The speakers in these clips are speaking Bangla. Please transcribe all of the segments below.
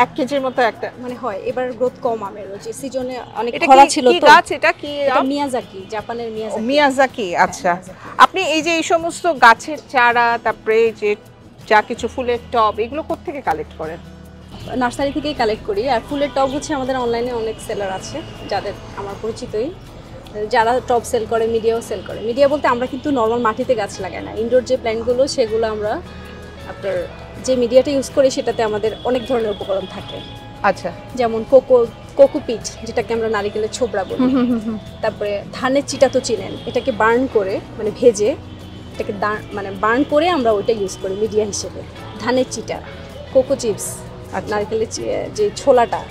1 কেজির মতো একটা মানে হয়। এবার গ্রোথ কম আমের, যে সিজনে অনেক এটা খরা ছিল কি তো। গাছ এটা কি এটা মিয়াজাকি, জাপানের মিয়াজাকি। মিয়াজাকি, আচ্ছা। মিয়াজাকি। আপনি এই যে এই সমস্ত গাছের চারা, তারপরে যে যা কিছু ফুলের টব, এগুলো কোত্থেকে কালেক্ট করেন? নার্সারি থেকেই কালেক্ট করি। আর ফুলের টব হচ্ছে আমাদের অনলাইনে অনেক সেলার আছে, যাদের আমার পরিচিতই, যারা টব সেল করে, মিডিয়াও সেল করে। মিডিয়া বলতে আমরা কিন্তু নর্মাল মাটিতে গাছ লাগাই না, ইনডোর যে প্ল্যান্টগুলো সেগুলো আমরা আপনার যে মিডিয়াটা ইউজ করি সেটাতে আমাদের অনেক ধরনের উপকরণ থাকে। আচ্ছা। যেমন কোকোপিট, যেটাকে আমরা নারিকেলের ছোবড়া বলি। তারপরে ধানের চিটা তো চিনেন, এটাকে বার্ন করে মানে ভেজে এটাকে মানে বার্ন করে আমরা ওইটা ইউজ করি মিডিয়া হিসেবে। ধানের চিটা, কোকো চিপস, নারকেলের যে ছোলাটা,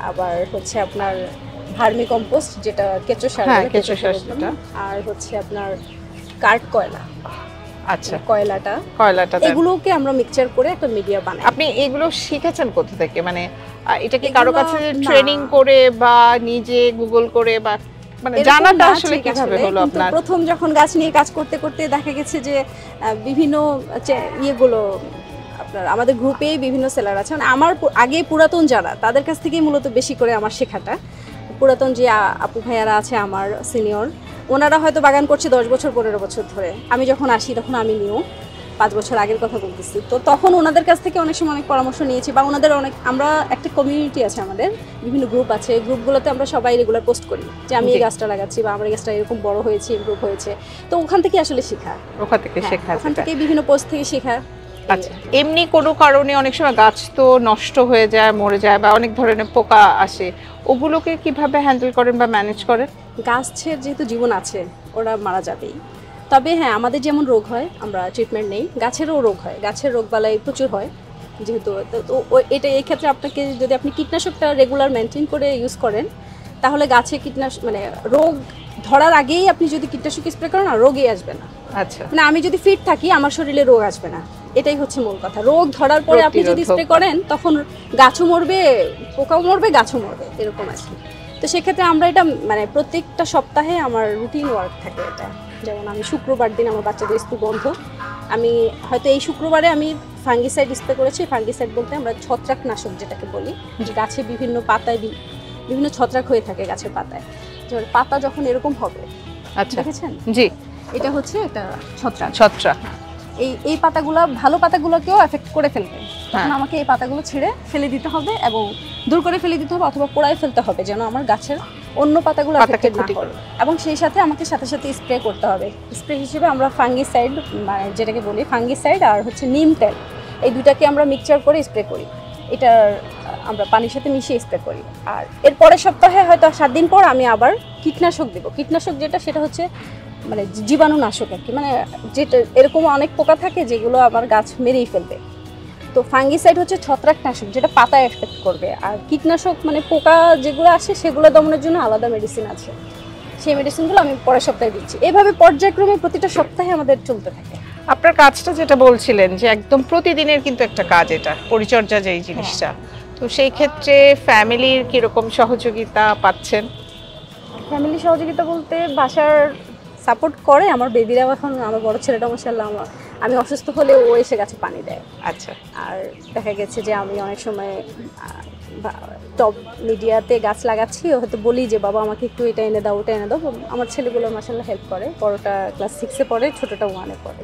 আবার হচ্ছে আপনার ভার্মি কম্পোস্ট যেটা কেঁচো সার, আর হচ্ছে আপনার কাঠ কয়লা। আচ্ছা, কয়লাটা এগুলোকে আমরা মিক্সচার করে একটা মিডিয়া বানাই। আপনি এগুলো শিখেছেন কোথা থেকে? মানে এটা কি কারো কাছে ট্রেনিং করে বা নিজে গুগল করে, বা মানে জানাটা আসলে কিভাবে হলো আপনার? প্রথম যখন গাছ নিয়ে কাজ করতে করতে দেখা গেছে যে বিভিন্ন ইয়েগুলো আপনার আমাদের গ্রুপে বিভিন্ন সেলার আছে, মানে আমার আগে পুরাতন যারা, তাদের কাছ থেকেই মূলত বেশি করে আমার শেখাটা। পুরাতন যে আপু ভাইয়ারা আছে আমার সিনিয়র, ওনারা হয়তো বাগান করছে 10 বছর 15 বছর ধরে। আমি যখন আসি তখন আমি নিও 5 বছর আগের কথা বলতেছি, তো তখন ওনাদের কাছ থেকে অনেক সময় অনেক পরামর্শ নিয়েছি, বা ওনাদের অনেক, আমরা একটা কমিউনিটি আছে আমাদের, বিভিন্ন গ্রুপ আছে, গ্রুপগুলোতে আমরা সবাই রেগুলার পোস্ট করি যে আমি এই গাছটা লাগাচ্ছি, বা আমার এই গাছটা এরকম বড় হয়েছে, ইমপ্রুভ হয়েছে। তো ওখান থেকে আসলে শেখা, ওখান থেকে বিভিন্ন পোস্ট থেকে শেখা। আচ্ছা, এমনি কোনো কারণে অনেক সময় গাছ তো নষ্ট হয়ে যায়, মরে যায়, বা অনেক ধরনের পোকা আসে, ওগুলোকে কিভাবে হ্যান্ডেল করেন বা ম্যানেজ করেন? গাছের যেহেতু জীবন আছে, ওরা মারা যাবেই। তবে হ্যাঁ, আমাদের যেমন রোগ হয়, আমরা ট্রিটমেন্ট নেই, গাছেরও রোগ হয়, গাছের রোগবালাই প্রচুর হয়। যেহেতু তো এটা এই ক্ষেত্রে আপনাকে, যদি আপনি কীটনাশকটা রেগুলার মেনটেন করে ইউজ করেন, তাহলে গাছে কীটনাশক মানে রোগ ধরার আগেই আপনি যদি কীটনাশক স্প্রে করেন, না রোগই আসবে না। আচ্ছা, মানে আমি যদি ফিট থাকি, আমার শরীরে রোগ আসবে না, এটাই হচ্ছে মূল কথা। রোগ ধরার পরে আপনি যদি স্প্রে করেন, তখন গাছও মরবে, পোকাও মরবে, গাছও মরবে, এরকম আছে। তো সেক্ষেত্রে আমরা এটা মানে প্রত্যেকটা সপ্তাহে আমার রুটিন ওয়ার্ক থাকে এটা। যেমন আমি শুক্রবার দিন, আমার বাচ্চাদের স্কুল বন্ধ, আমি হয়তো এই শুক্রবারে আমি ফাঙ্গিসাইড স্প্রে করেছি। ফাঙ্গিসাইড বলতে আমরা ছত্রাকনাশক যেটাকে বলি, যে গাছে বিভিন্ন পাতায় বিভিন্ন ছত্রাক হয়ে থাকে গাছের পাতায়। যেমন পাতা যখন এরকম হবে, আচ্ছা দেখেছেন? জি, এটা হচ্ছে একটা ছত্রাক। এই পাতাগুলো, ভালো পাতাগুলোকেও এফেক্ট করে ফেলবে, তখন আমাকে এই পাতাগুলো ছেড়ে ফেলে দিতে হবে, এবং দূর করে ফেলে দিতে হবে, অথবা পোড়ায় ফেলতে হবে, যেন আমার গাছের অন্য পাতাগুলো এফেক্টেড না করে। এবং সেই সাথে আমাকে সাথে সাথে স্প্রে করতে হবে। স্প্রে হিসেবে আমরা ফাঙ্গিসাইড, মানে যেটাকে বলি ফাঙ্গিসাইড, আর হচ্ছে নিম তেল, এই দুটাকে আমরা মিক্সচার করে স্প্রে করি। এটা আমরা পানির সাথে মিশিয়ে স্প্রে করি। আর এর পরের সপ্তাহে হয়তো 7 দিন পর আমি আবার কীটনাশক দেব। কীটনাশক সেটা হচ্ছে মানে জীবাণুনাশক আর কি, মানে যেটা এরকম অনেক পোকা থাকে যেগুলো আবার গাছ মেরেই ফেলবে। তো ফাঙ্গিসাইড হচ্ছে ছত্রাকনাশক, যেটা পাতায় এফেক্ট করবে। আর কীটনাশক মানে পোকা যেগুলো আসে সেগুলো দমনের জন্য আলাদা মেডিসিন আছে, সেই মেডিসিনগুলো আমি পরের সপ্তাহে দিচ্ছি। এভাবে পর্যায়ক্রমে প্রতিটা সপ্তাহে আমাদের চলতে থাকে। আপনার কাজটা যেটা বলছিলেন যে একদম প্রতিদিনের কিন্তু একটা কাজ, এটা পরিচর্যা যেই জিনিসটা, তো সেই ক্ষেত্রে ফ্যামিলির কিরকম সহযোগিতা পাচ্ছেন? ফ্যামিলি সহযোগিতা বলতে বাসার সাপোর্ট করে আমার বেবিরাও। এখন আমার বড় ছেলেটা মাশাআল্লাহ, আমি অসুস্থ হলে ও এসে গাছে পানি দেয়। আচ্ছা। আর দেখা গেছে যে আমি অনেক সময় টপ মিডিয়াতে গাছ লাগাচ্ছি, হয়তো বলি যে বাবা আমাকে একটু এটা এনে দাও, ওটা এনে দাও। আমার ছেলেগুলো মাশাআল্লাহ হেল্প করে। বড়টা ক্লাস 6-এ পড়ে, ছোটটা 1-এ পড়ে।